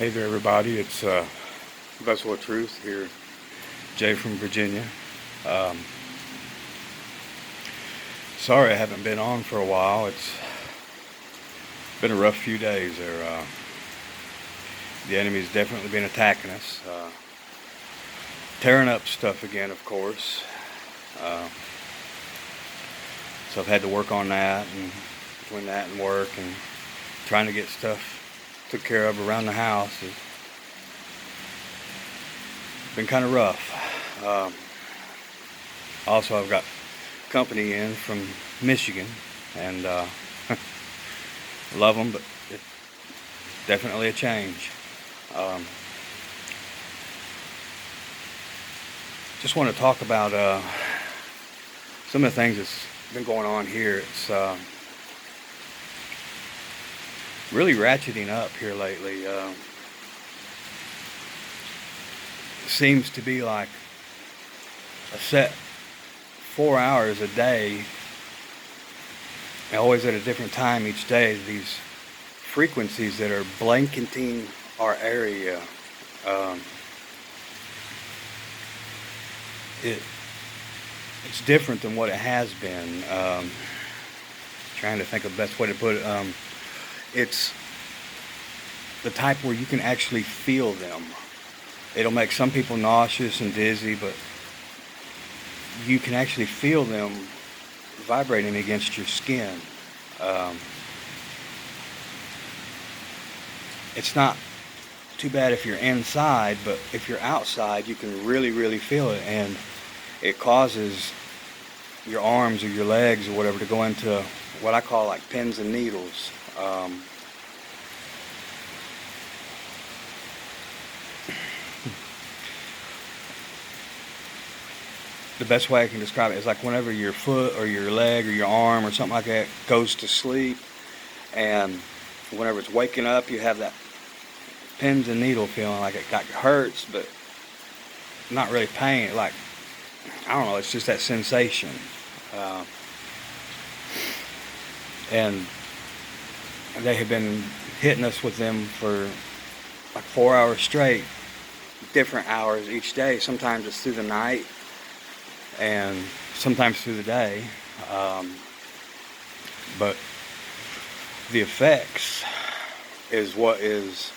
Hey there, everybody. It's Vessel of Truth here, Jay from Virginia. Um, Sorry I haven't been on for a while. It's been a rough few days there. The enemy's definitely been attacking us, tearing up stuff again, of course. Uh, so I've had to work on that, and between that and work and trying to get stuff took care of around the house has been kind of rough. Also, I've got company in from Michigan, and love them, but it's definitely a change. Just want to talk about some of the things that's been going on here. It's really ratcheting up here lately. Seems to be like a set 4 hours a day, always at a different time each day. These frequencies that are blanketing our area. It's different than what it has been. Trying to think of the best way to put it. It's the type where you can actually feel them. It'll make some people nauseous and dizzy, but you can actually feel them vibrating against your skin. It's not too bad if you're inside, but if you're outside, you can really, really feel it, and it causes your arms or your legs or whatever to go into what I call like pins and needles. The best way I can describe it is like whenever your foot or your leg or your arm or something like that goes to sleep, and whenever it's waking up, you have that pins and needle feeling, like it hurts, but not really pain. Like, I don't know, it's just that sensation. And they have been hitting us with them for like 4 hours straight, different hours each day. Sometimes it's through the night, and sometimes through the day. But the effects is what is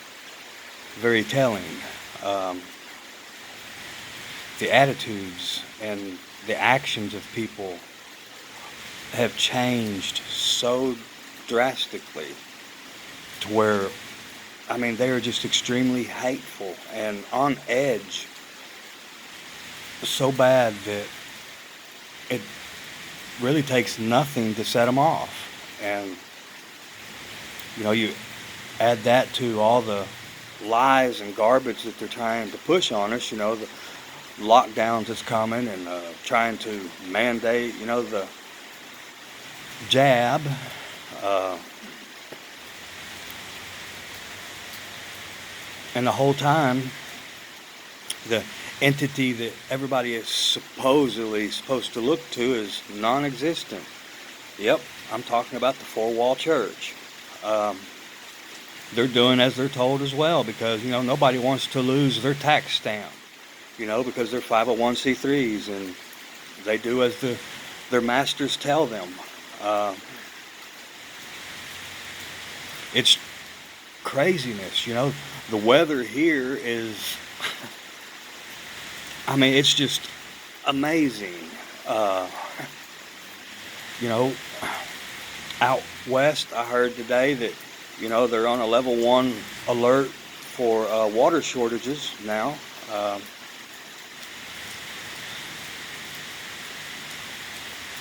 very telling. The attitudes and the actions of people have changed so drastically to where, I mean, they are just extremely hateful and on edge so bad that it really takes nothing to set them off. And you know, you add that to all the lies and garbage that they're trying to push on us, you know, the lockdowns that's coming, and trying to mandate, you know, the jab. And the whole time, the entity that everybody is supposedly supposed to look to is non-existent. Yep, I'm talking about the four-wall church. They're doing as they're told as well, because, you know, nobody wants to lose their tax stamp, you know, because they're 501c3s, and they do as their masters tell them. It's craziness, you know. The weather here is, I mean, it's just amazing. You know, out west, I heard today that, you know, they're on a level 1 alert for water shortages now.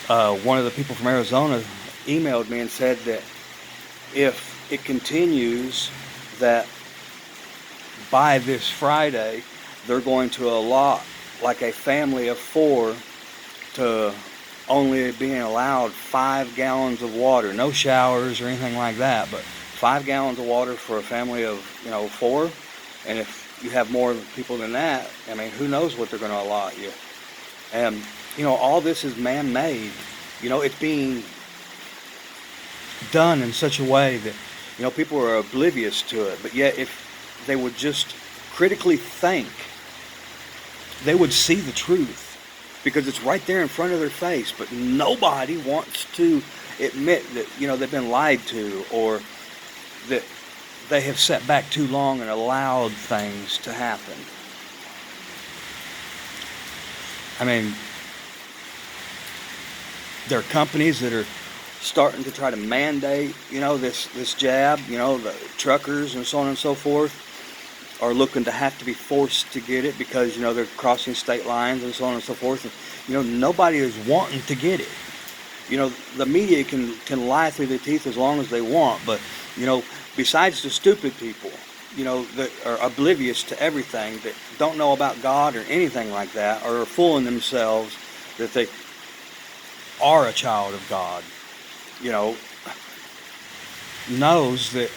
One of the people from Arizona emailed me and said that if it continues, that by this Friday, they're going to allot like a family of 4 to only being allowed 5 gallons of water. No showers or anything like that, but 5 gallons of water for a family of, you know, 4. And if you have more people than that, I mean, who knows what they're going to allot you. And, you know, all this is man-made. You know, it's being done in such a way that, you know, people are oblivious to it. But yet, if they would just critically think, they would see the truth because it's right there in front of their face, but nobody wants to admit that, they've been lied to, or that they have sat back too long and allowed things to happen. I mean, there are companies that are starting to try to mandate, this jab, the truckers and so on and so forth are looking to have to be forced to get it because, they're crossing state lines and so on and so forth. And, nobody is wanting to get it. The media can lie through their teeth as long as they want, but, besides the stupid people, that are oblivious to everything, that don't know about God or anything like that, or are fooling themselves that they are a child of God, knows that,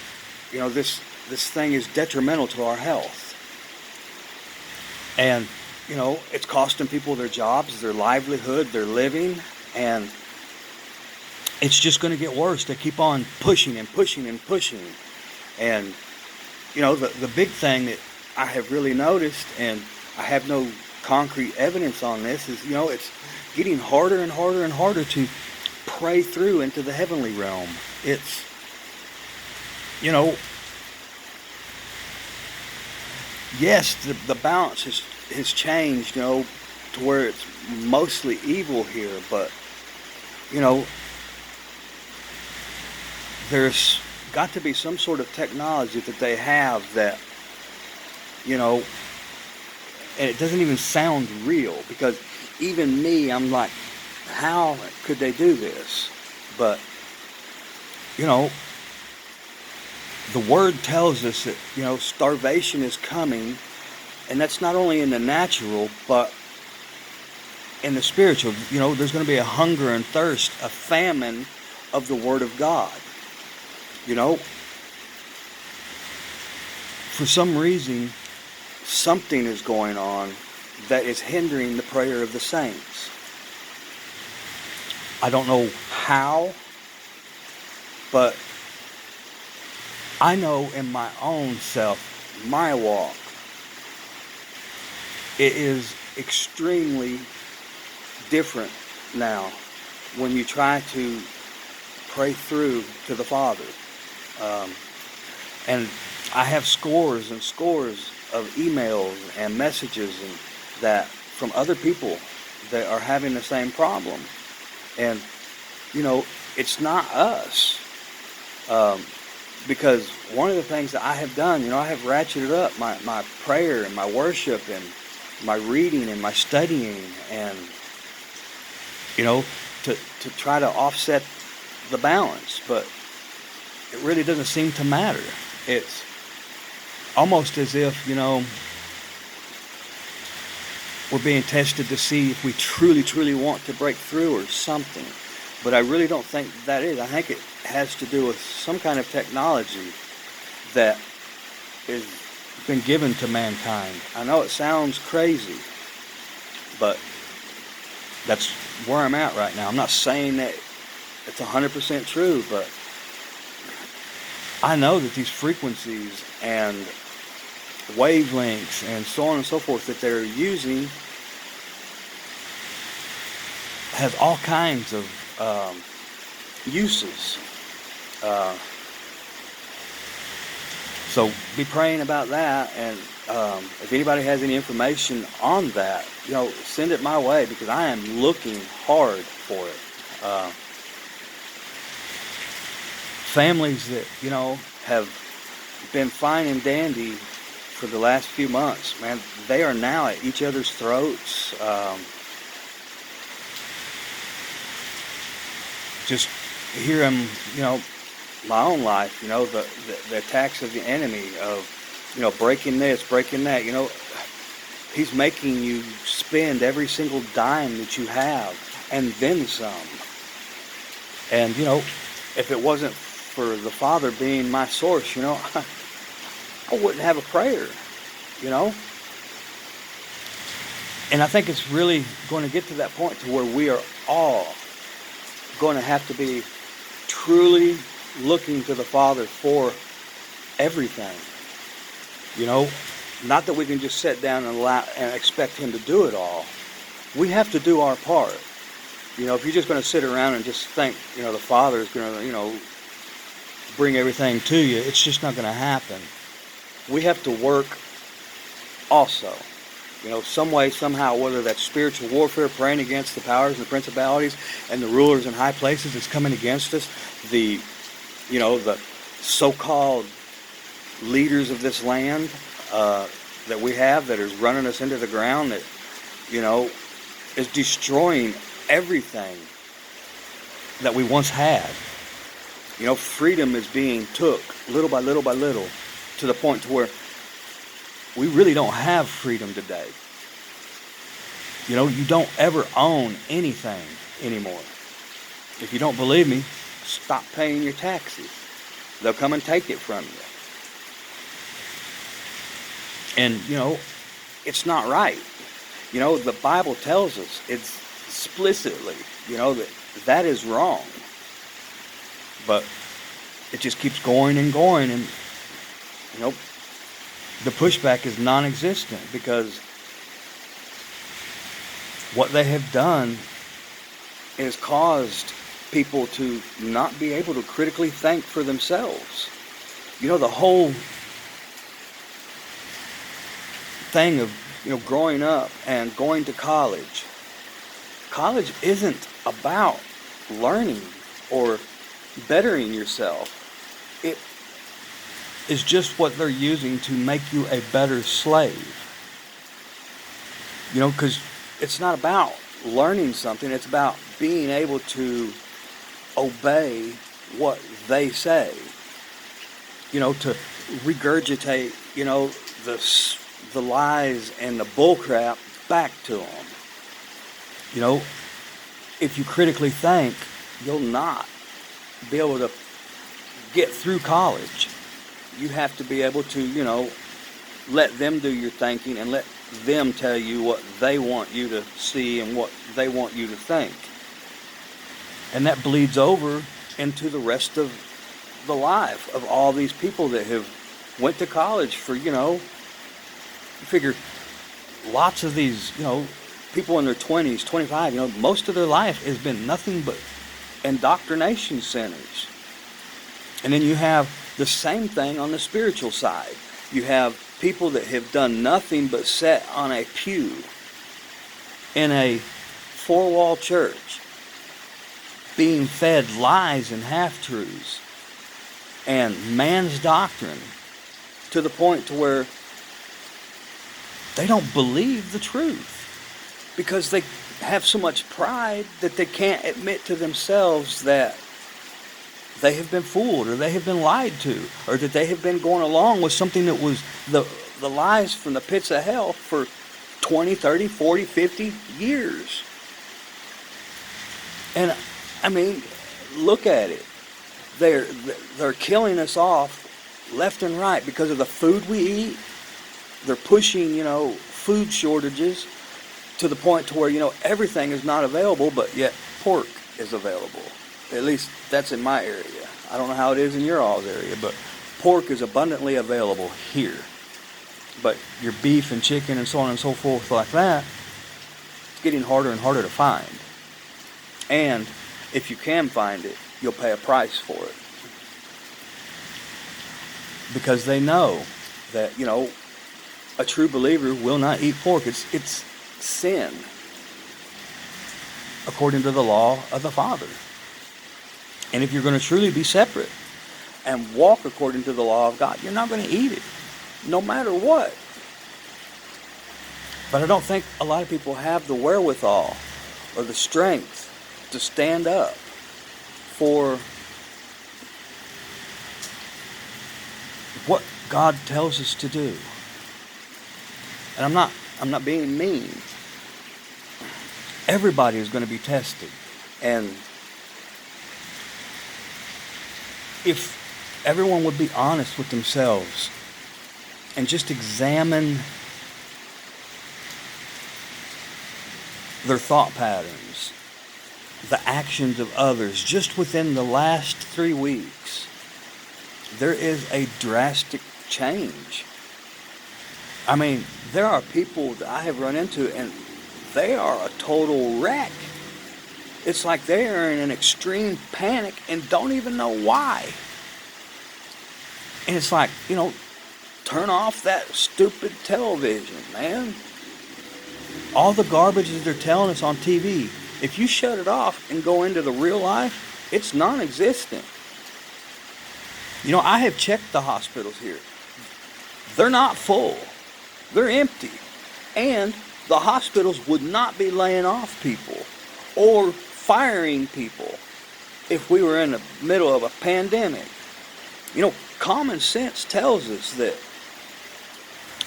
this thing is detrimental to our health. And, it's costing people their jobs, their livelihood, their living, and it's just going to get worse. They keep on pushing and pushing and pushing. And, the big thing that I have really noticed, and I have no concrete evidence on this, is, it's getting harder and harder and harder to pray through into the heavenly realm. It's, yes, the balance has changed, to where it's mostly evil here, but, there's got to be some sort of technology that they have that, and it doesn't even sound real, because even me, I'm like, how could they do this? But, the word tells us that, starvation is coming, and that's not only in the natural, but in the spiritual. There's going to be a hunger and thirst, a famine of the Word of God. For some reason, something is going on that is hindering the prayer of the saints. I don't know how, but I know in my own self, my walk, it is extremely different now when you try to pray through to the Father. And I have scores and scores of emails and messages and that from other people that are having the same problem. And, it's not us. Because one of the things that I have done, I have ratcheted up my prayer and my worship and my reading and my studying, and, to try to offset the balance. But it really doesn't seem to matter. It's almost as if, we're being tested to see if we truly, truly want to break through or something. But I really don't think that is. I think it has to do with some kind of technology that has been given to mankind. I know it sounds crazy, but that's where I'm at right now. I'm not saying that it's 100% true, but I know that these frequencies and wavelengths and so on and so forth that they're using has all kinds of uses. So be praying about that, and if anybody has any information on that, send it my way, because I am looking hard for it. Families that, have been fine and dandy for the last few months, man, they are now at each other's throats. Just hear them, my own life, the attacks of the enemy of, breaking this, breaking that, he's making you spend every single dime that you have and then some. And, if it wasn't for the Father being my source, I wouldn't have a prayer, And I think it's really going to get to that point to where we are all going to have to be truly looking to the Father for everything. You know, not that we can just sit down and expect him to do it all. We have to do our part. You know, if you're just going to sit around and just think, the Father is going to, bring everything to you, it's just not going to happen. We have to work also. Some way, somehow, whether that's spiritual warfare, praying against the powers and the principalities and the rulers in high places that's coming against us, the so-called leaders of this land that we have that is running us into the ground, that, is destroying everything that we once had. Freedom is being took little by little by little to the point to where we really don't have freedom today. You don't ever own anything anymore. If you don't believe me, stop paying your taxes. They'll come and take it from you. And, it's not right. The Bible tells us it's explicitly, that is wrong. But it just keeps going and going, and, the pushback is non-existent, because what they have done is caused people to not be able to critically think for themselves. The whole thing of, growing up and going to college. College isn't about learning or bettering yourself. It is just what they're using to make you a better slave. Because it's not about learning something. It's about being able to obey what they say. To regurgitate, the lies and the bullcrap back to them. If you critically think, you'll not be able to get through college. You have to be able to, let them do your thinking and let them tell you what they want you to see and what they want you to think. And that bleeds over into the rest of the life of all these people that have went to college for, you figure lots of these, people in their 20s, 25, most of their life has been nothing but indoctrination centers. And then you have the same thing on the spiritual side. You have people that have done nothing but sit on a pew in a four-wall church, being fed lies and half-truths and man's doctrine, to the point to where they don't believe the truth, because they have so much pride that they can't admit to themselves that they have been fooled, or they have been lied to, or that they have been going along with something that was the lies from the pits of hell for 20, 30, 40, 50 years. And I mean, look at it. They're killing us off left and right because of the food we eat. They're pushing, food shortages to the point to where, everything is not available, but yet pork is available. At least that's in my area. I don't know how it is in your all's area, but pork is abundantly available here. But your beef and chicken and so on and so forth like that, it's getting harder and harder to find. And if you can find it, you'll pay a price for it. Because they know that, a true believer will not eat pork. It's sin, according to the law of the Father. And if you're going to truly be separate and walk according to the law of God, you're not going to eat it, no matter what. But I don't think a lot of people have the wherewithal or the strength to stand up for what God tells us to do. And I'm not being mean. Everybody is going to be tested. And if everyone would be honest with themselves and just examine their thought patterns, the actions of others, just within the last 3 weeks, there is a drastic change. I mean, there are people that I have run into, and they are a total wreck. It's like they are in an extreme panic and don't even know why. And it's like, turn off that stupid television, man. All the garbage that they're telling us on TV, if you shut it off and go into the real life, it's non-existent. I have checked the hospitals here. They're not full. They're empty. And the hospitals would not be laying off people or firing people if we were in the middle of a pandemic. Common sense tells us that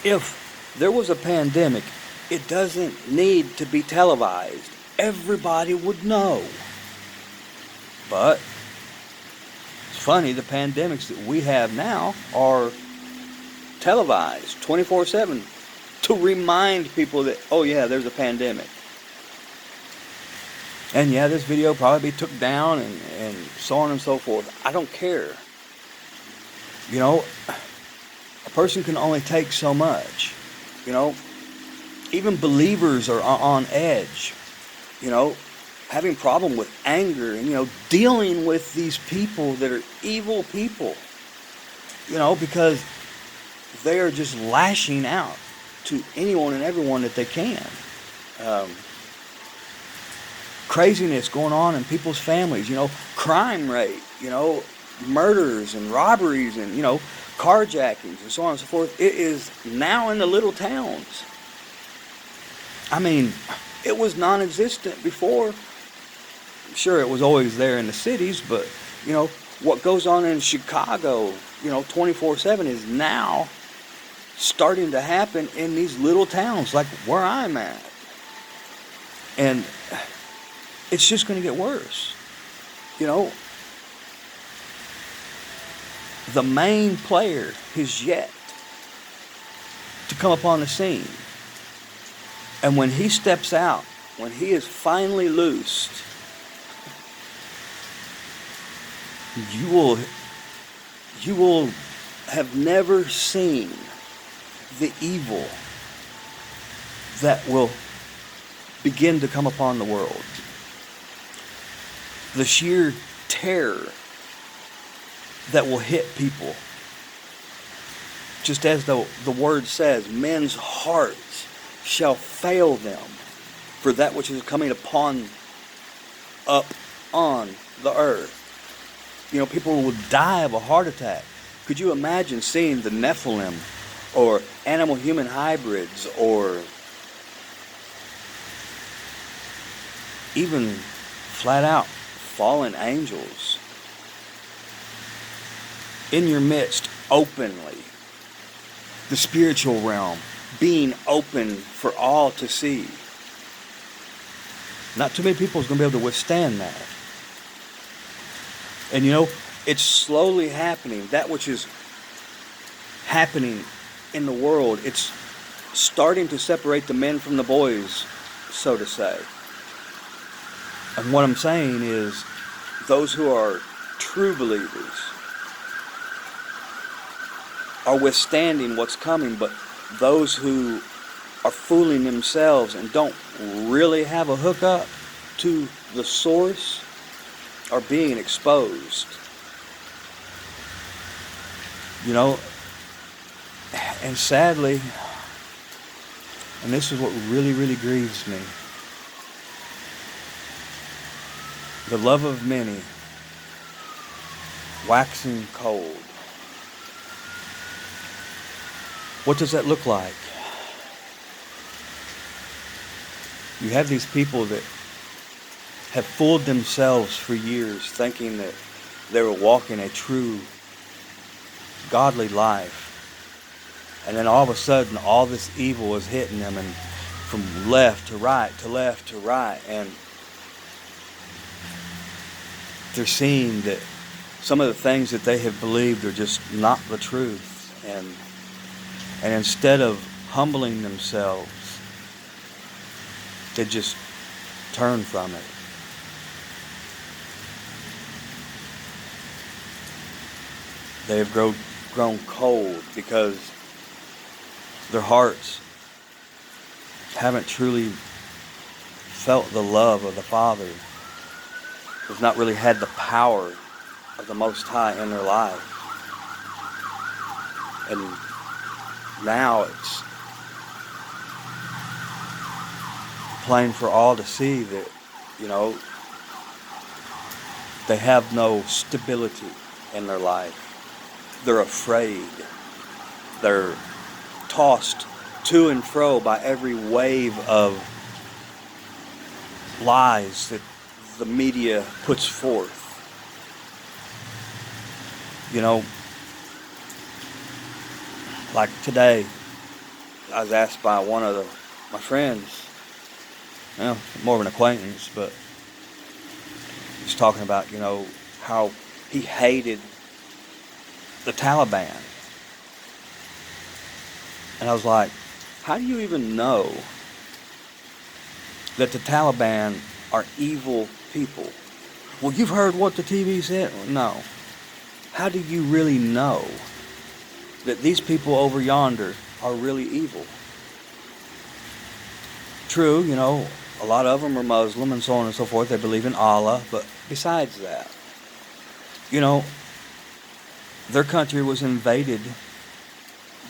if there was a pandemic, it doesn't need to be televised. Everybody would know. But it's funny, the pandemics that we have now are televised 24/7 to remind people that, oh yeah, there's a pandemic. And yeah, this video probably be took down and so on and so forth. I don't care. A person can only take so much. Even believers are on edge. Having problem with anger and, dealing with these people that are evil people. Because they are just lashing out to anyone and everyone that they can. Craziness going on in people's families, crime rate, murders and robberies and, carjackings and so on and so forth. It is now in the little towns. I mean, it was non-existent before. Sure, it was always there in the cities, but, what goes on in Chicago, 24/7 is now starting to happen in these little towns like where I'm at. And it's just going to get worse. The main player has yet to come upon the scene. And when he steps out, when he is finally loosed, you will have never seen the evil that will begin to come upon the world. The sheer terror that will hit people. Just as the word says, men's hearts shall fail them for that which is coming up on the earth. People will die of a heart attack. Could you imagine seeing the Nephilim or animal-human hybrids or even flat out fallen angels in your midst openly? The spiritual realm being open for all to see. Not too many people is going to be able to withstand that. And it's slowly happening. That which is happening in the world, it's starting to separate the men from the boys, so to say. And what I'm saying is, those who are true believers are withstanding what's coming, but those who are fooling themselves and don't really have a hookup to the source are being exposed. And sadly, and this is what really, really grieves me, the love of many waxing cold. What does that look like? You have these people that have fooled themselves for years thinking that they were walking a true godly life. And then all of a sudden all this evil is hitting them, and from left to right to left to right, and they're seeing that some of the things that they have believed are just not the truth. And instead of humbling themselves, they just turn from it. They have grown cold because Their hearts haven't truly felt the love of the Father. They've not really had the power of the Most High in their life. And now it's plain for all to see that, they have no stability in their life. They're afraid. They're tossed to and fro by every wave of lies that the media puts forth. Like today, I was asked by one of my friends, more of an acquaintance, but he's talking about, how he hated the Taliban. And I was like, how do you even know that the Taliban are evil people? Well, you've heard what the TV said. No. How do you really know that these people over yonder are really evil? True, a lot of them are Muslim and so on and so forth. They believe in Allah. But besides that, their country was invaded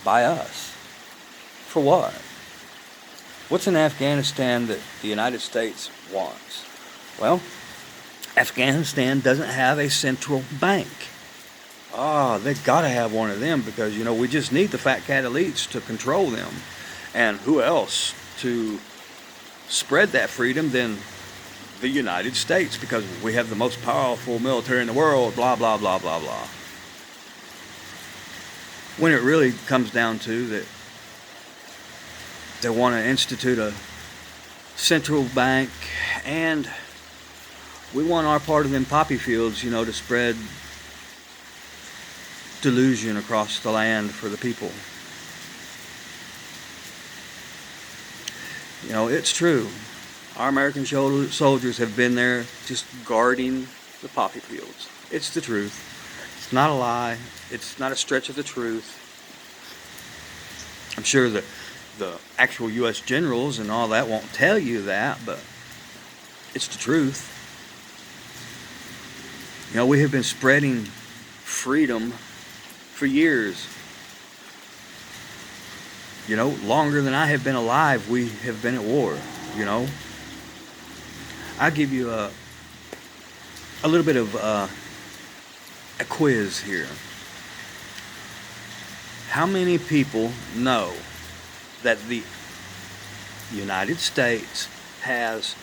by us. For what? What's in Afghanistan that the United States wants? Well, Afghanistan doesn't have a central bank. They've got to have one of them because, we just need the fat cat elites to control them. And who else to spread that freedom than the United States, because we have the most powerful military in the world, blah, blah, blah, blah, blah. When it really comes down to that, they want to institute a central bank, and we want our part of them poppy fields, to spread delusion across the land for the people. It's true. Our American soldiers have been there just guarding the poppy fields. It's the truth. It's not a lie. It's not a stretch of the truth. I'm sure the actual U.S. generals and all that won't tell you that, but it's the truth. We have been spreading freedom for years. Longer than I have been alive, we have been at war, I'll give you a little bit of a quiz here. How many people know that the United States has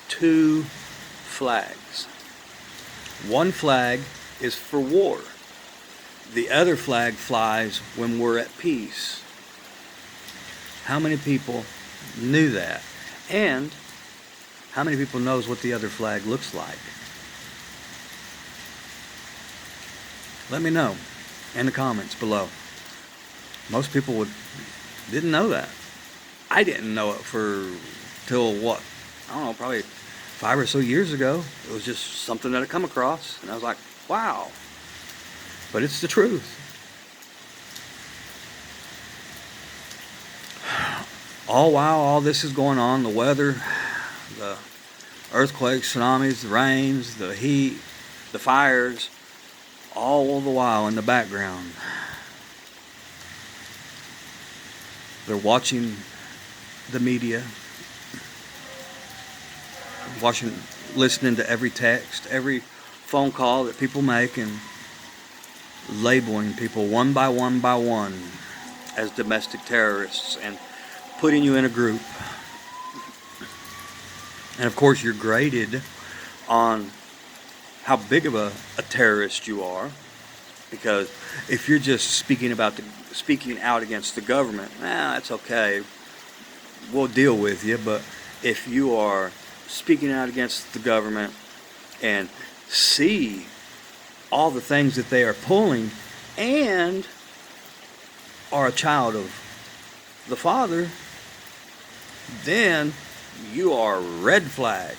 two flags? One flag is for war. The other flag flies when we're at peace. How many people knew that? And how many people knows what the other flag looks like? Let me know in the comments below. Most people didn't know that. I didn't know it till what? I don't know, probably 5 or so years ago. It was just something that I come across, and I was like, wow. But it's the truth. All while all this is going on, the weather, the earthquakes, tsunamis, the rains, the heat, the fires, all the while in the background, they're watching the media, listening to every text, every phone call that people make, and labeling people one by one as domestic terrorists and putting you in a group. And of course you're graded on how big of a terrorist you are, because if you're just speaking out against the government, that's okay, we'll deal with you. But if you are speaking out against the government and see all the things that they are pulling and are a child of the Father, then you are red flagged.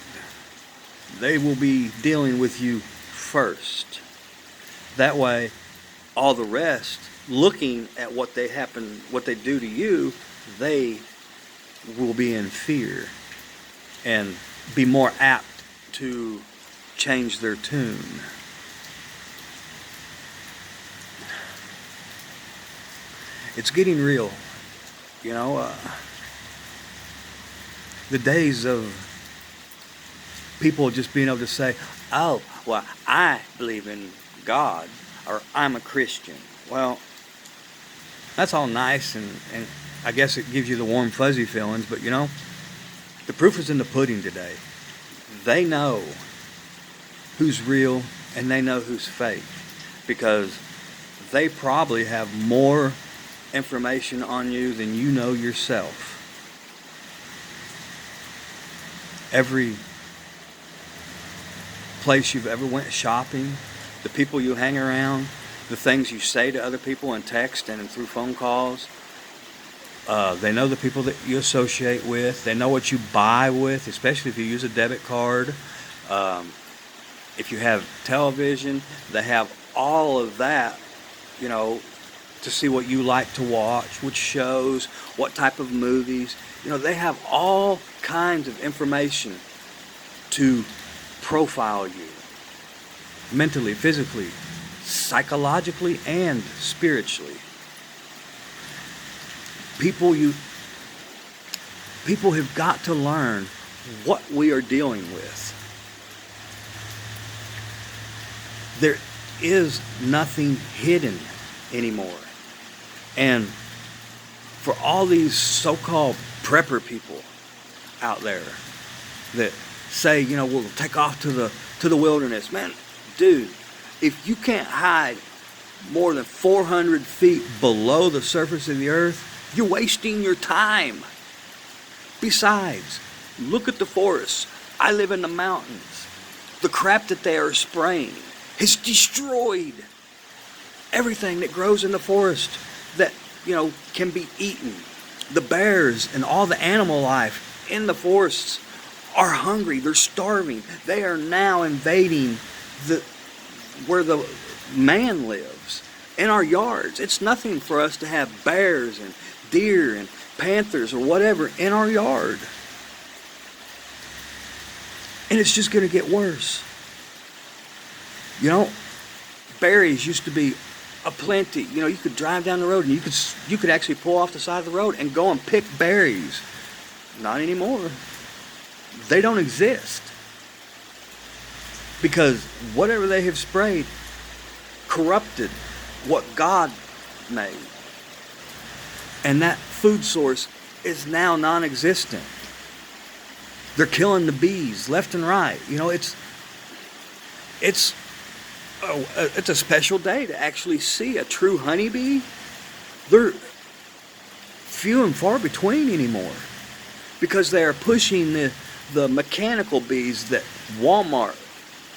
They will be dealing with you first. That way, all the rest, looking at what they do to you, they will be in fear and be more apt to change their tune. It's getting real, you know. The days of people just being able to say, "Oh, well, I believe in God," or "I'm a Christian." Well, that's all nice, and I guess it gives you the warm, fuzzy feelings, but the proof is in the pudding today. They know who's real and they know who's fake, because they probably have more information on you than you know yourself. Every place you've ever went shopping, the people you hang around, the things you say to other people in text and through phone calls, they know the people that you associate with. They know what you buy with, especially if you use a debit card. If you have television, they have all of that, to see what you like to watch, which shows, what type of movies. They have all kinds of information to profile you mentally, physically, psychologically, and spiritually. People have got to learn what we are dealing with. There is nothing hidden anymore. And for all these so-called prepper people out there that say, we'll take off to the wilderness. Man, dude, if you can't hide more than 400 feet below the surface of the earth, you're wasting your time. Besides, look at the forests. I live in the mountains. The crap that they are spraying has destroyed everything that grows in the forest that, can be eaten. The bears and all the animal life in the forests are hungry. They're starving. They are now invading where the man lives, in our yards. It's nothing for us to have bears and deer and panthers or whatever in our yard. And it's just going to get worse. Berries used to be aplenty. You could drive down the road and you could actually pull off the side of the road and go and pick berries. Not anymore. They don't exist. Because whatever they have sprayed corrupted what God made. And that food source is now non-existent. They're killing the bees left and right. It's a special day to actually see a true honeybee. They're few and far between anymore, because they are pushing the mechanical bees that Walmart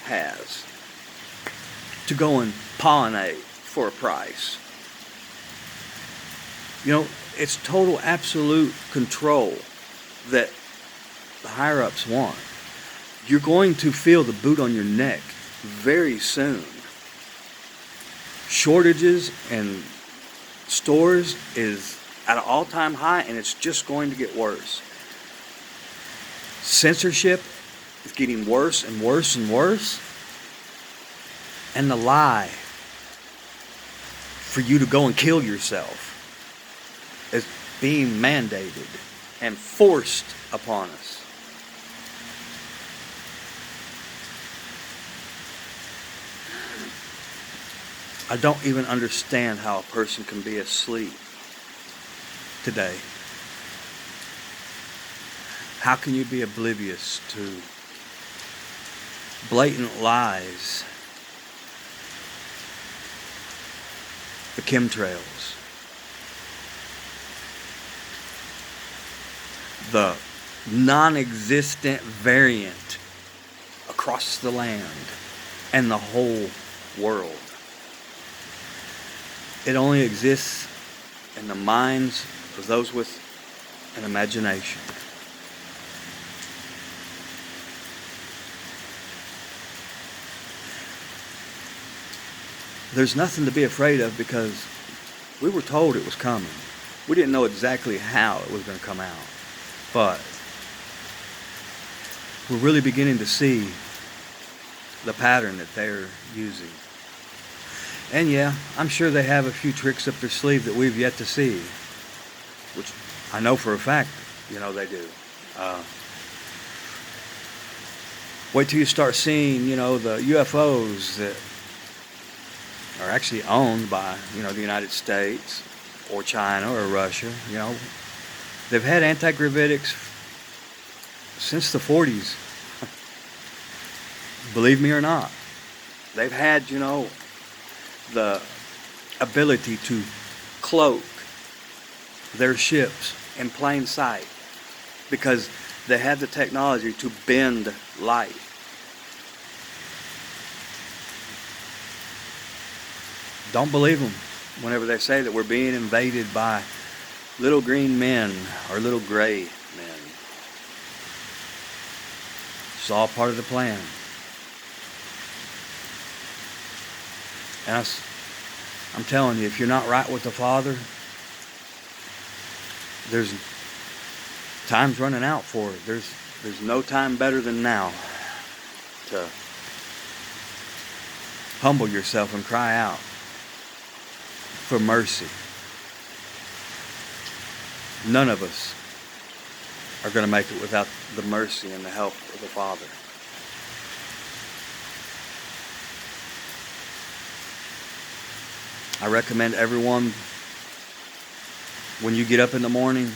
has to go and pollinate for a price. It's total, absolute control that the higher-ups want. You're going to feel the boot on your neck very soon. Shortages and stores is at an all-time high, and it's just going to get worse. Censorship is getting worse and worse and worse. And the lie for you to go and kill yourself is being mandated and forced upon us. I don't even understand how a person can be asleep today. How can you be oblivious to blatant lies, the chemtrails, the non-existent variant across the land and the whole world? It only exists in the minds of those with an imagination. there's nothing to be afraid of because we were told it was coming. We didn't know exactly how it was going to come out. But we're really beginning to see the pattern that they're using. And yeah, I'm sure they have a few tricks up their sleeve that we've yet to see, which I know for a fact, they do. Wait till you start seeing, the UFOs that are actually owned by, the United States or China or Russia. They've had anti-gravitics since the 40s. Believe me or not. They've had, the ability to cloak their ships in plain sight because they have the technology to bend light. Don't believe them whenever they say that we're being invaded by little green men or little gray men. It's all part of the plan. And I'm telling you, if you're not right with the Father, there's time's running out for it. There's no time better than now to humble yourself and cry out for mercy. None of us are going to make it without the mercy and the help of the Father. I recommend everyone, when you get up in the morning,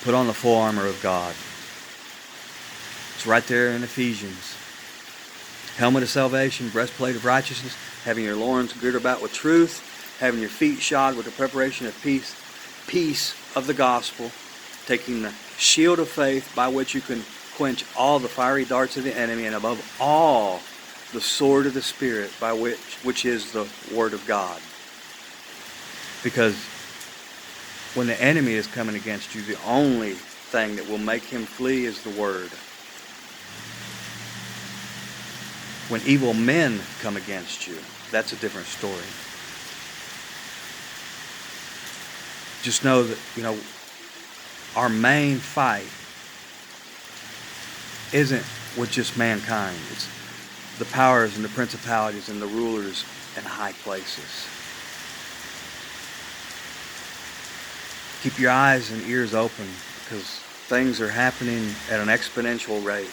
put on the full armor of God. It's right there in Ephesians. Helmet of salvation, breastplate of righteousness, having your loins girded about with truth, having your feet shod with the preparation of peace of the gospel, taking the shield of faith by which you can quench all the fiery darts of the enemy, and above all, the sword of the Spirit, by which is the Word of God. Because when the enemy is coming against you, the only thing that will make him flee is the Word. When evil men come against you, that's a different story. Just know that, our main fight isn't with just mankind. It's the powers and the principalities and the rulers in high places. Keep your eyes and ears open because things are happening at an exponential rate.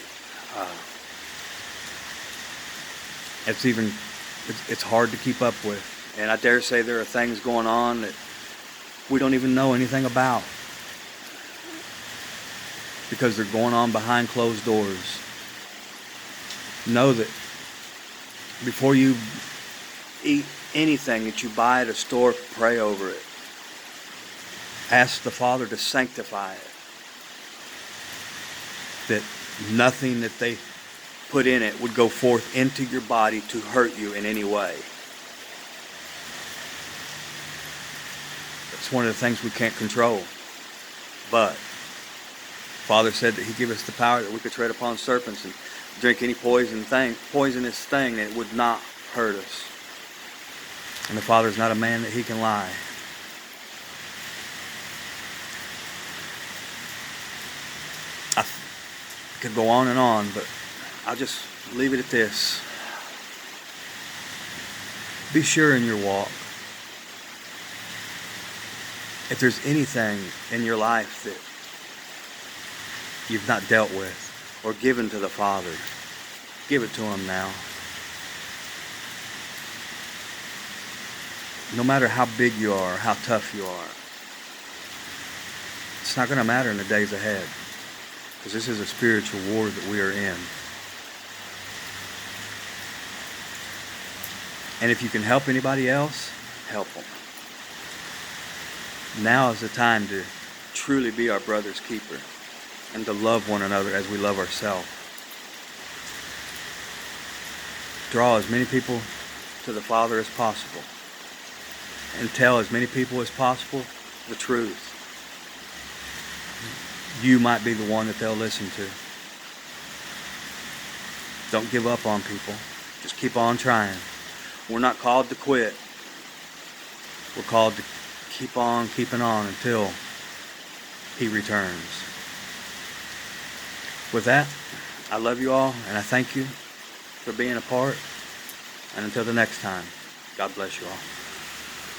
It's hard to keep up with. And I dare say there are things going on that we don't even know anything about because they're going on behind closed doors. Know that before you eat anything that you buy at a store, pray over it. Ask the Father to sanctify it. That nothing that they put in it would go forth into your body to hurt you in any way. That's one of the things we can't control. But Father said that He gave us the power that we could tread upon serpents and drink any poisonous thing, and it would not hurt us. And the Father's not a man that He can lie. I could go on and on, but I'll just leave it at this. Be sure in your walk. If there's anything in your life that you've not dealt with or given to the Father, give it to Him now. No matter how big you are, how tough you are, it's not going to matter in the days ahead, because this is a spiritual war that we are in. And if you can help anybody else, help them. Now is the time to truly be our brother's keeper and to love one another as we love ourselves. Draw as many people to the Father as possible and tell as many people as possible the truth. You might be the one that they'll listen to. Don't give up on people. Just keep on trying. We're not called to quit. We're called to keep on keeping on until He returns. With that, I love you all, and I thank you for being a part. And until the next time, God bless you all.